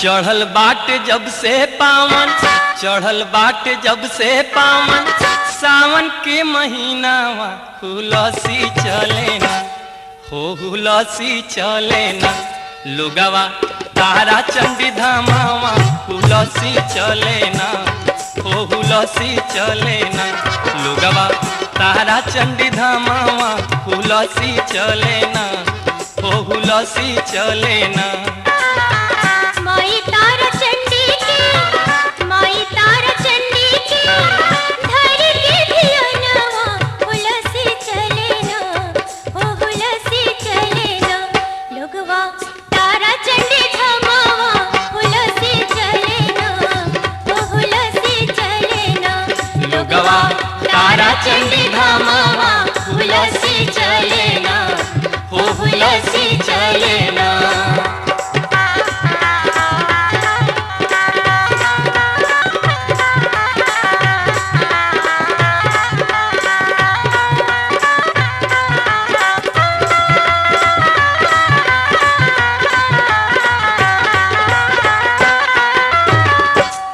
चढ़ल बाट जब से पावन, चढ़ल बाट जब से पावन, सावन के महीनावा हुलसी चले ना, हो हुलसी चले ना। लोगवा तारा चंडी धामावा हुलसी चले ना, हो हुलसी चले ना। लोगवा तारा चंडी धामावा हुलसी चले ना, हो हुलसी चले ना। माई तारा चंडी की, माई तारा चंडी की, धर के धियानवा हुलसी चले ना, हो हुलसी चले ना। लोगवा तारा चंडी धामावा हुलसी चले ना, हो हुलसी चले ना। लोगवा तारा चंडी धामावा हुलसी चले ना, हो हुलसी चले ना।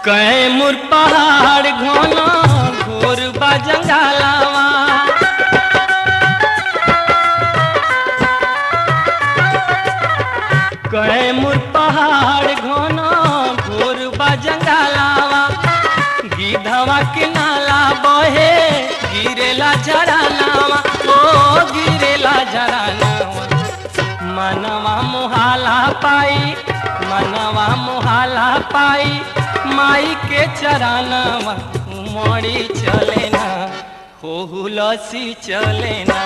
कैमूर पहाड़ घोना घोर बजंगलावा, कैमूर पहाड़ घोना घोर बजंगलावा। गिधवा के नाला बहे गिरेला झरनावा, ओ गिरेला झरनावा। मनवा मुहाला पाई, मनवा मुहाला पाई, माई के चरानवा उमड़ी चले ना, हो हुलसी चले ना।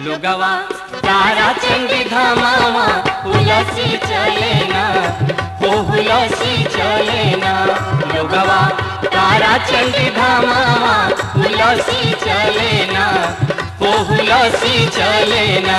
लोगवा तारा चंडी धामावा हुलसी चले ना, हो हुलसी चले ना। लोगवा तारा चंडी धामावा हुलसी चले ना, हो हुलसी चले ना।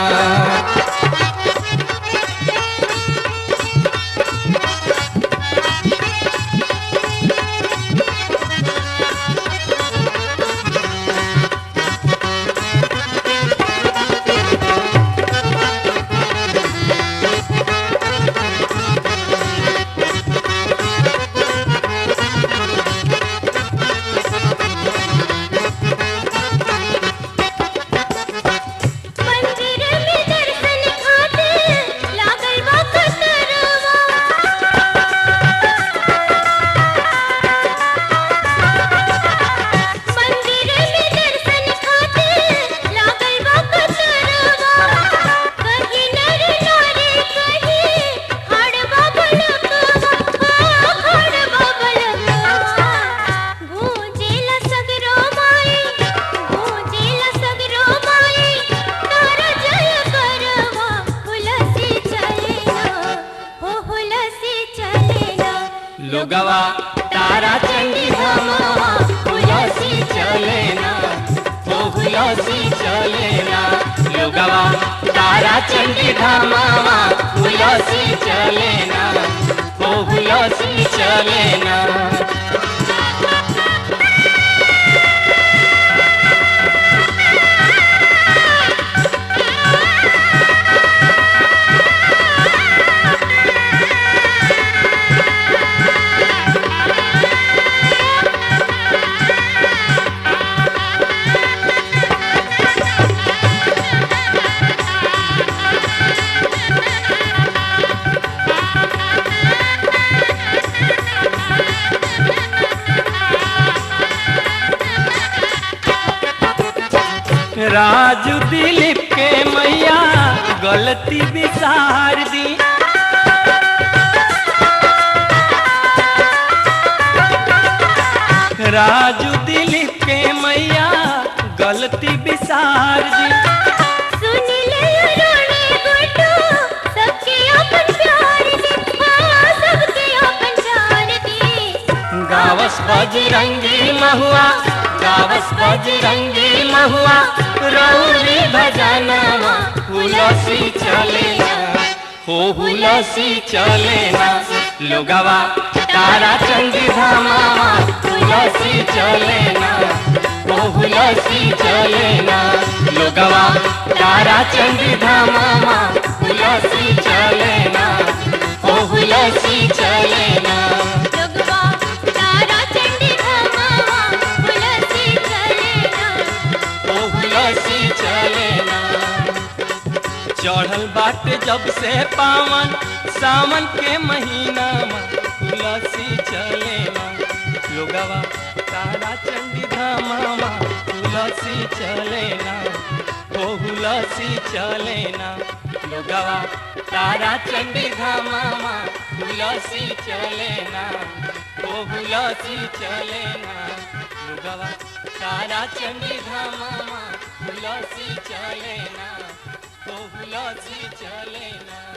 लोगवा तारा चंडी धामावा हुलसी चले ना, हो हुलसी चले ना। लोगवा तारा चंडी धामावा हुलसी चले ना, हो हुलसी चले ना। राजू दिलीप के मैया गलती बिसार दी, राजू दिलीप के मैया गलती बिसार दी। सुन ले रोने गुड्डू सबके अपन प्यार दी, हाँ सबके अपन प्यार दी। गावस बजरंगी महुआ, गावस बजरंगी महुआ, रौली भजनवा हुलसी चले ना, हो हुलसी चले ना। लोगवा तारा चंडी धामावा हुलसी चले ना, हो हुलसी चले ना। लोगवा तारा चंडी धामावा हुलसी चले ना, हो हुलसी चले ना। चढ़ल बाटे जब से पावन सावन के महीना में तुलसी चलेना लोगवा तारा चंडी धामा तुलसी चलेना हो तुलसी चलेना लोगवा तारा चंडी धामा तुलसी चलेना हो तुलसी चलेना लोगवा तारा चंडी धामा तुलसी चलेना हो तुलसी चलेना।